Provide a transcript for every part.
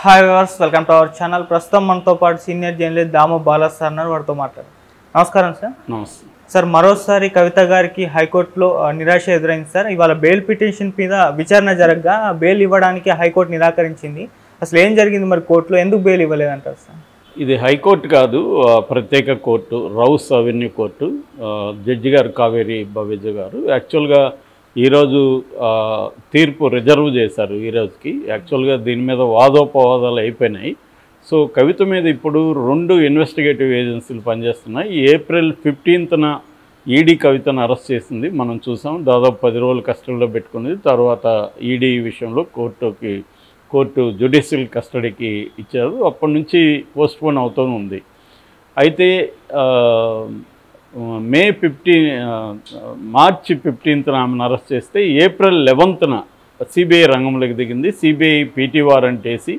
Hi viewers, welcome to our channel. ప్రస్తుతం మనతో పాటు సీనియర్ జర్నలిస్ట్ దాము బాలా సార్ ఉన్నారు. వారితో మాట్లాడారు. నమస్కారం సార్. నమస్తే సార్, మరోసారి కవిత గారికి హైకోర్టులో నిరాశ ఎదురైంది సార్. ఇవాళ బెయిల్ పిటిషన్ మీద విచారణ జరగగా బెయిల్ ఇవ్వడానికి హైకోర్టు నిరాకరించింది. అసలు ఏం జరిగింది, మరి కోర్టులో ఎందుకు బెయిల్ ఇవ్వలేదంటారు సార్? ఇది హైకోర్టు కాదు, ప్రత్యేక court, rows avenue court. Judge గారు కావేరి బవేజ గారు యాక్చువల్గా ఈరోజు తీర్పు రిజర్వ్ చేశారు ఈ రోజుకి. యాక్చువల్గా దీని మీద వాదోపవాదాలు అయిపోయినాయి. సో కవిత మీద ఇప్పుడు 2 ఇన్వెస్టిగేటివ్ ఏజెన్సీలు పనిచేస్తున్నాయి. ఏప్రిల్ 15న ఈడీ కవితను అరెస్ట్ చేసింది, మనం చూసాం. దాదాపు 10 రోజులు కస్టడీలో పెట్టుకుంది. తర్వాత ఈడీ విషయంలో కోర్టు జ్యుడిషియల్ కస్టడీకి ఇచ్చారు. అప్పటి నుంచి పోస్ట్పోన్ అవుతూ ఉంది. అయితే మార్చి 15న ఆమెను అరెస్ట్ చేస్తే ఏప్రిల్ 11న సిబిఐ రంగంలోకి దిగింది. సిబిఐ పీటీ వారెంట్ వేసి,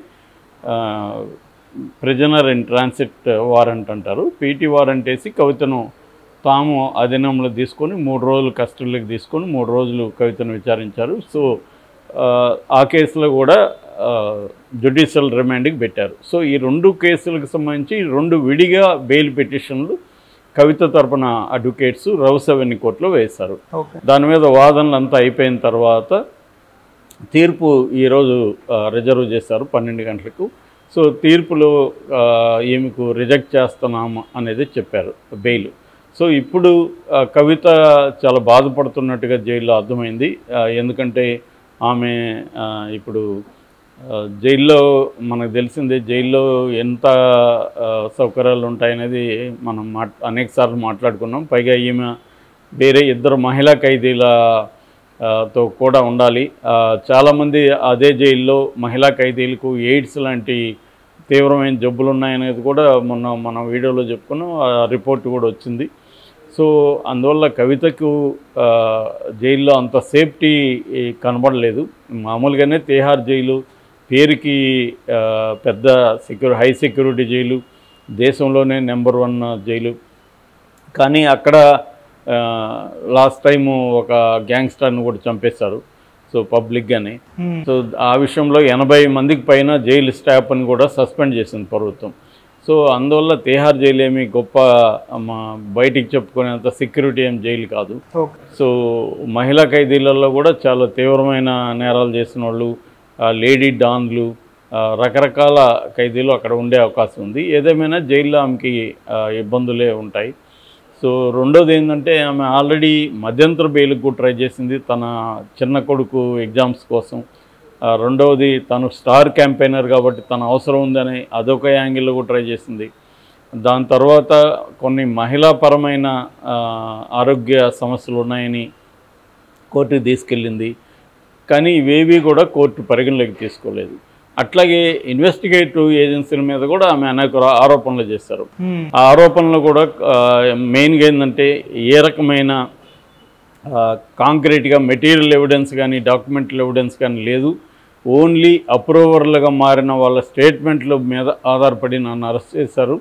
ప్రిజనర్ ఇన్ ట్రాన్సిట్ వారెంట్ అంటారు, పీటీ వారెంట్ వేసి కవితను తాము అధీనంలో తీసుకొని 3 రోజులు కస్టడీలోకి తీసుకొని 3 రోజులు కవితను విచారించారు. సో ఆ కేసులో కూడా జ్యుడిషియల్ రిమాండ్కి పెట్టారు. సో ఈ 2 కేసులకు సంబంధించి 2 విడిగా బెయిల్ పిటిషన్లు కవిత తరపున అడ్వకేట్స్ రౌస్ అవెన్యూ కోర్టులో వేశారు. దాని మీద వాదనలు అంతా అయిపోయిన తర్వాత తీర్పు ఈరోజు రిజర్వ్ చేశారు 12 గంటలకు. సో తీర్పులో ఈమెకు రిజెక్ట్ చేస్తున్నాము అనేది చెప్పారు బెయిల్. సో ఇప్పుడు కవిత చాలా బాధపడుతున్నట్టుగా జైల్లో అర్థమైంది. ఎందుకంటే ఆమె ఇప్పుడు జైల్లో మనకు తెలిసిందే, జైల్లో ఎంత సౌకర్యాలు ఉంటాయనేది మనం అనేకసార్లు మాట్లాడుకున్నాం. పైగా ఈమె వేరే 2 మహిళా ఖైదీలతో కూడా ఉండాలి. చాలామంది అదే జైల్లో మహిళా ఖైదీలకు ఎయిడ్స్ లాంటి తీవ్రమైన జబ్బులు ఉన్నాయనేది కూడా మన వీడియోలో చెప్పుకున్నాం. ఆ రిపోర్ట్ కూడా వచ్చింది. సో అందువల్ల కవితకు జైల్లో అంత సేఫ్టీ కనబడలేదు. మామూలుగానే తిహార్ జైలు పేరుకి పెద్ద హై సెక్యూరిటీ జైలు, దేశంలోనే నెంబర్ 1 జైలు. కానీ అక్కడ లాస్ట్ టైము ఒక గ్యాంగ్స్టర్ని కూడా చంపేశారు, సో పబ్లిక్గానే. సో ఆ విషయంలో 80 మందికి పైన జైలు స్టాఫ్ని కూడా సస్పెండ్ చేసింది ప్రభుత్వం. సో అందువల్ల తిహార్ జైలు ఏమి గొప్ప బయటికి చెప్పుకునేంత సెక్యూరిటీ ఏం జైలు కాదు. సో మహిళా ఖైదీలలో కూడా చాలా తీవ్రమైన నేరాలు చేసిన వాళ్ళు, లేడీ డాన్లు, రకరకాల ఖైదీలు అక్కడ ఉండే అవకాశం ఉంది. ఏదేమైనా జైల్లో ఆమెకి ఇబ్బందులే ఉంటాయి. సో రెండోది ఏంటంటే, ఆమె ఆల్రెడీ మధ్యంతర బెయిల్కు ట్రై చేసింది తన చిన్న కొడుకు ఎగ్జామ్స్ కోసం. రెండవది తను స్టార్ క్యాంపెయినర్ కాబట్టి తన అవసరం ఉందని అదొక యాంగిల్లో కూడా ట్రై చేసింది. దాని తర్వాత కొన్ని మహిళాపరమైన ఆరోగ్య సమస్యలు ఉన్నాయని కోర్టుకి తీసుకెళ్ళింది. కానీ ఇవేవి కూడా కోర్టు పరిగణలోకి తీసుకోలేదు. అట్లాగే ఇన్వెస్టిగేటివ్ ఏజెన్సీల మీద కూడా ఆమె అనేక ఆరోపణలు చేశారు. ఆ ఆరోపణలు కూడా మెయిన్గా ఏంటంటే, ఏ రకమైన కాంక్రీట్గా మెటీరియల్ ఎవిడెన్స్ కానీ డాక్యుమెంటల్ ఎవిడెన్స్ కానీ లేదు. ఓన్లీ అప్రూవర్లుగా మారిన వాళ్ళ స్టేట్మెంట్ల మీద ఆధారపడి నన్ను అరెస్ట్ చేశారు.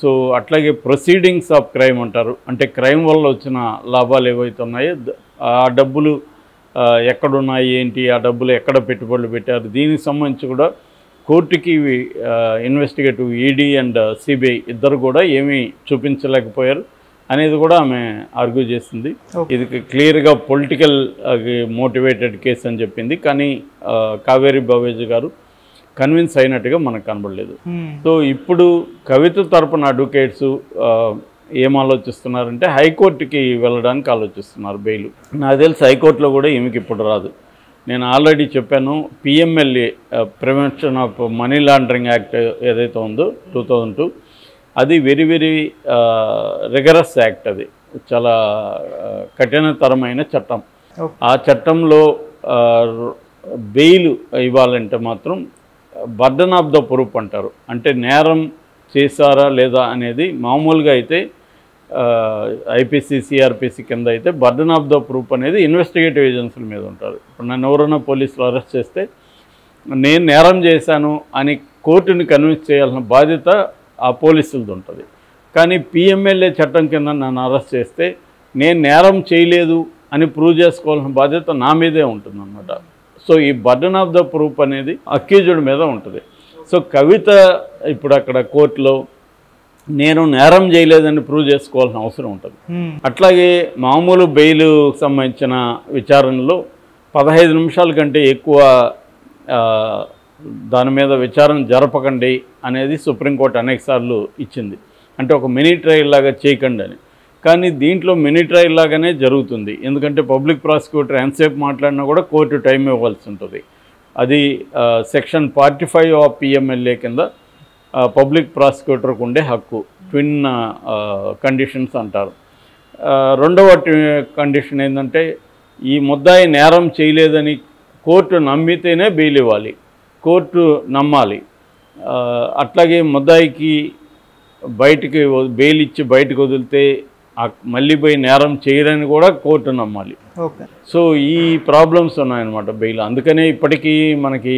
సో అట్లాగే ప్రొసీడింగ్స్ ఆఫ్ క్రైమ్ అంటారు, అంటే క్రైమ్ వల్ల వచ్చిన లాభాలు ఏవైతే ఉన్నాయో ఆ డబ్బులు ఎక్కడున్నాయి ఏంటి, ఆ డబ్బులు ఎక్కడ పెట్టుబడులు పెట్టారు, దీనికి సంబంధించి కూడా కోర్టుకి ఇన్వెస్టిగేటివ్ ఈడీ అండ్ సిబిఐ ఇద్దరు కూడా ఏమీ చూపించలేకపోయారు అనేది కూడా ఆమె ఆర్గ్యూ చేసింది. ఇది క్లియర్గా పొలిటికల్ మోటివేటెడ్ కేసు అని చెప్పింది. కానీ కావేరి బవేజ గారు కన్విన్స్ అయినట్టుగా మనకు కనబడలేదు. సో ఇప్పుడు కవిత తరపున అడ్వకేట్స్ ఏం ఆలోచిస్తున్నారంటే, హైకోర్టుకి వెళ్ళడానికి ఆలోచిస్తున్నారు బెయిల్. నాకు తెలిసి హైకోర్టులో కూడా ఈమెకి ఇప్పుడు రాదు. నేను ఆల్రెడీ చెప్పాను, PMLA prevention of money laundering act ఏదైతే ఉందో 2002, అది వెరీ రిగరస్ యాక్ట్. అది చాలా కఠినతరమైన చట్టం. ఆ చట్టంలో బెయిల్ ఇవ్వాలంటే మాత్రం బర్డన్ ఆఫ్ ద ప్రూఫ్ అంటారు, అంటే నేరం చేశారా లేదా అనేది. మామూలుగా అయితే ఐపీసీ సిఆర్పిసి కింద అయితే బర్డన్ ఆఫ్ ద ప్రూఫ్ అనేది ఇన్వెస్టిగేటివ్ ఏజెన్సీల మీద ఉంటారు. ఇప్పుడు నన్ను ఎవరైనా పోలీసులు అరెస్ట్ చేస్తే నేను నేరం చేశాను అని కోర్టుని కన్విన్స్ చేయాల్సిన బాధ్యత ఆ పోలీసులది ఉంటుంది. కానీ పిఎంఎల్ఏ చట్టం కింద నన్ను అరెస్ట్ చేస్తే నేను నేరం చేయలేదు అని ప్రూవ్ చేసుకోవాల్సిన బాధ్యత నా మీదే ఉంటుందన్నమాట. సో ఈ బర్డన్ ఆఫ్ ద ప్రూఫ్ అనేది అక్యూజ్డ్ మీద ఉంటుంది. సో కవిత ఇప్పుడు అక్కడ కోర్టులో నేను నేరం చేయలేదని ప్రూవ్ చేసుకోవాల్సిన అవసరం ఉంటుంది. అట్లాగే మామూలు బెయిల్ సంబంధించిన విచారణలో 15 నిమిషాల కంటే ఎక్కువ దాని మీద విచారణ జరపకండి అనేది సుప్రీంకోర్టు అనేకసార్లు ఇచ్చింది. అంటే ఒక మినీ ట్రయల్ లాగా చేయకండి అని. కానీ దీంట్లో మినీ ట్రయల్ లాగానే జరుగుతుంది. ఎందుకంటే పబ్లిక్ ప్రాసిక్యూటర్ ఎంతసేపు మాట్లాడినా కూడా కోర్టు టైం ఇవ్వాల్సి ఉంటుంది. అది సెక్షన్ 45 ఆఫ్ PMLA కింద పబ్లిక్ ప్రాసిక్యూటర్కు ఉండే హక్కు. ట్విన్ కండిషన్స్ అంటారు. రెండవ కండిషన్ ఏంటంటే ఈ ముద్దాయి నేరం చేయలేదని కోర్టు నమ్మితేనే బెయిల్ ఇవ్వాలి, కోర్టు నమ్మాలి. అట్లాగే ముద్దాయికి బయటికి బెయిల్ ఇచ్చి బయటకు వదిలితే మళ్ళీ పోయి నేరం చేయరని కూడా కోర్టు నమ్మాలి. సో ఈ ప్రాబ్లమ్స్ ఉన్నాయన్నమాట బెయిల్. అందుకనే ఇప్పటికీ మనకి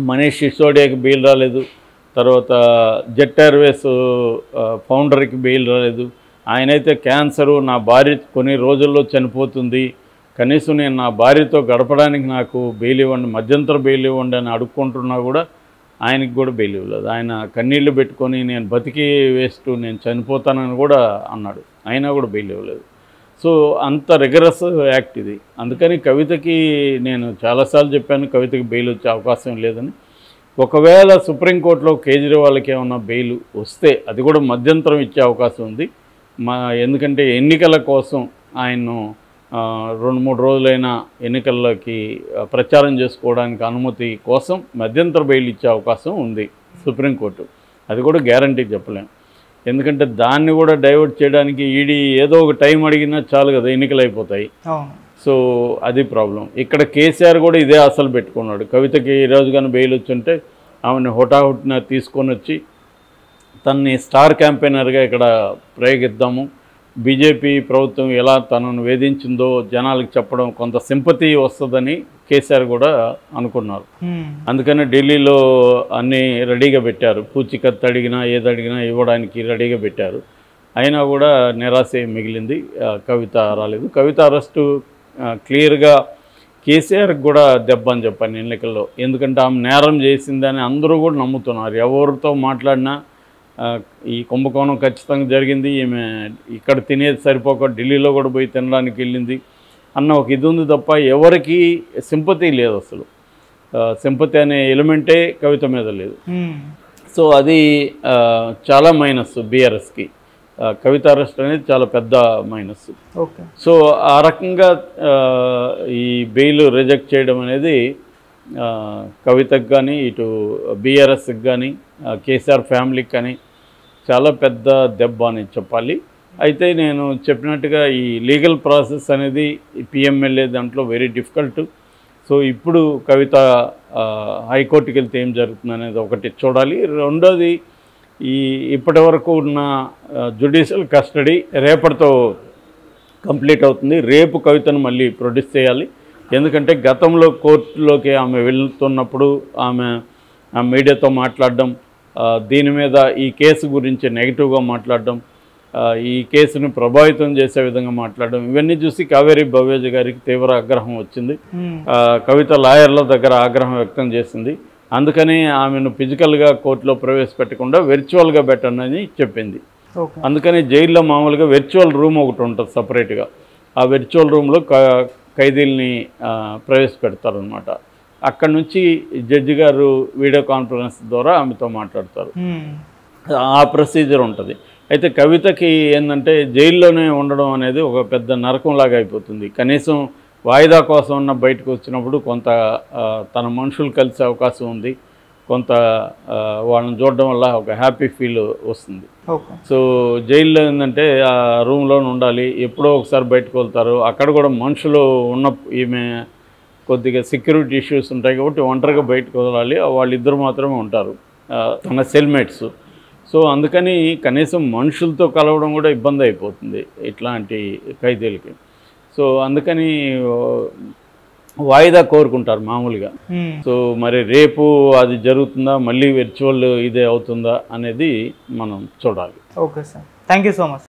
మనీష్ సిసోడియాకి బెయిల్ రాలేదు, తర్వాత జెట్ ఎయిర్వేస్ ఫౌండర్కి బెయిల్ రాలేదు. ఆయనైతే క్యాన్సరు, నా భార్య కొన్ని రోజుల్లో చనిపోతుంది, కనీసం నేను నా భార్యతో గడపడానికి నాకు బెయిల్ ఇవ్వండి, మధ్యంతర బెయిల్ ఇవ్వండి అని అడుక్కుంటున్నా కూడా ఆయనకి కూడా బెయిల్ ఇవ్వలేదు. ఆయన కన్నీళ్లు పెట్టుకొని నేను బతికి వేస్ట్, నేను చనిపోతానని కూడా అన్నాడు, అయినా కూడా బెయిల్ ఇవ్వలేదు. సో అంత రిగరస్ యాక్ట్ ఇది. అందుకని కవితకి నేను చాలాసార్లు చెప్పాను కవితకి బెయిల్ వచ్చే అవకాశం లేదని. ఒకవేళ సుప్రీంకోర్టులో కేజ్రీవాల్కి ఏమన్నా బెయిల్ వస్తే అది కూడా మధ్యంతరం ఇచ్చే అవకాశం ఉంది. ఎందుకంటే ఎన్నికల కోసం ఆయన్ను 2-3 రోజులైనా ఎన్నికల్లోకి ప్రచారం చేసుకోవడానికి అనుమతి కోసం మధ్యంతర బెయిల్ ఇచ్చే అవకాశం ఉంది సుప్రీంకోర్టు. అది కూడా గ్యారంటీ చెప్పలేము. ఎందుకంటే దాన్ని కూడా డైవర్ట్ చేయడానికి ఈడీ ఏదో ఒక టైం అడిగినా చాలు కదా, ఎన్నికలు అయిపోతాయి. సో అది ప్రాబ్లం. ఇక్కడ కేసీఆర్ కూడా ఇదే అసలు పెట్టుకున్నాడు. కవితకి ఈరోజు కానీ బెయిల్ వచ్చుంటే ఆమెను హుటాహుటిన తీసుకొని వచ్చి తనని స్టార్ క్యాంపెయినర్గా ఇక్కడ ప్రయోగిద్దాము, బీజేపీ ప్రభుత్వం ఎలా తనను వేధించిందో జనాలకు చెప్పడం కొంత సింపతి వస్తుందని కేసీఆర్ కూడా అనుకున్నారు. అందుకని ఢిల్లీలో అన్నీ రెడీగా పెట్టారు. పూచికత్తు అడిగినా ఏది అడిగినా ఇవ్వడానికి రెడీగా పెట్టారు. అయినా కూడా నిరాశ మిగిలింది, కవిత రాలేదు. కవిత అరెస్టు క్లియర్గా కేసీఆర్కి కూడా దెబ్బ అని చెప్పాను ఎన్నికల్లో. ఎందుకంటే ఆమె నేరం చేసిందని అందరూ కూడా నమ్ముతున్నారు. ఎవరితో మాట్లాడినా ఈ కుంభకోణం ఖచ్చితంగా జరిగింది, ఈమె ఇక్కడ తినేది సరిపోక ఢిల్లీలో కూడా పోయి తినడానికి వెళ్ళింది అన్న ఒక ఇది ఉంది తప్ప ఎవరికి సింపతి లేదు. అసలు సింపతి అనే ఎలిమెంటే కవిత మీద లేదు. సో అది చాలా మైనస్ బీఆర్ఎస్కి. కవిత అరెస్ట్ అనేది చాలా పెద్ద మైనస్. సో ఆ రకంగా ఈ బెయిల్ రిజెక్ట్ చేయడం అనేది కవితకు కానీ ఇటు బీఆర్ఎస్కి కానీ కేసీఆర్ ఫ్యామిలీకి కానీ చాలా పెద్ద దెబ్బ అని చెప్పాలి. అయితే నేను చెప్పినట్టుగా ఈ లీగల్ ప్రాసెస్ అనేది PMLA దాంట్లో వెరీ డిఫికల్ట్. సో ఇప్పుడు కవిత హైకోర్టుకి వెళ్తే ఏం జరుగుతుంది అనేది ఒకటి చూడాలి. రెండోది ఇప్పటి వరకు ఉన్న జ్యుడిషియల్ కస్టడీ రేపటితో కంప్లీట్ అవుతుంది. రేపు కవితను మళ్ళీ ప్రొడ్యూస్ చేయాలి. ఎందుకంటే గతంలో కోర్టులోకి ఆమె వెళ్తున్నప్పుడు ఆమె మీడియాతో మాట్లాడడం, దీని మీద ఈ కేసు గురించి నెగిటివ్గా మాట్లాడడం, ఈ కేసును ప్రభావితం చేసే విధంగా మాట్లాడడం, ఇవన్నీ చూసి కావేరీ భవ్యాజ్ గారికి తీవ్ర ఆగ్రహం వచ్చింది. కవిత లాయర్ల దగ్గర ఆగ్రహం వ్యక్తం చేసింది. అందుకని ఆమెను ఫిజికల్గా కోర్టులో ప్రవేశపెట్టకుండా వెర్చువల్గా పెట్టండి అని చెప్పింది. అందుకని జైల్లో మామూలుగా వెర్చువల్ రూమ్ ఒకటి ఉంటుంది సపరేట్గా. ఆ వెర్చువల్ రూమ్లో ఖైదీల్ని ప్రవేశపెడతారనమాట. అక్కడ నుంచి జడ్జి గారు వీడియో కాన్ఫరెన్స్ ద్వారా ఆమెతో మాట్లాడతారు. ఆ ప్రొసీజర్ ఉంటుంది. అయితే కవితకి ఏంటంటే జైల్లోనే ఉండడం అనేది ఒక పెద్ద నరకంలాగా అయిపోతుంది. కనీసం వాయిదా కోసం ఉన్న బయటకు వచ్చినప్పుడు కొంత తన మనుషులు కలిసే అవకాశం ఉంది, కొంత వాళ్ళని చూడడం వల్ల ఒక హ్యాపీ ఫీల్ వస్తుంది. సో జైల్లో ఏంటంటే ఆ రూమ్లోనే ఉండాలి, ఎప్పుడో ఒకసారి బయటకు వెళ్తారు. అక్కడ కూడా మనుషులు ఉన్న ఈమె కొద్దిగా సెక్యూరిటీ ఇష్యూస్ ఉంటాయి కాబట్టి ఒంటరిగా బయటకు వదలాలి. వాళ్ళిద్దరు మాత్రమే ఉంటారు, తన సెల్మేట్స్. సో అందుకని కనీసం మనుషులతో కలవడం కూడా ఇబ్బంది అయిపోతుంది ఇట్లాంటి ఖైదీలకి. సో అందుకని వాయిదా కోరుకుంటారు మామూలుగా. సో మరి రేపు అది జరుగుతుందా, మళ్ళీ వర్చువల్ ఇదే అవుతుందా అనేది మనం చూడాలి. Okay sir, thank you so much.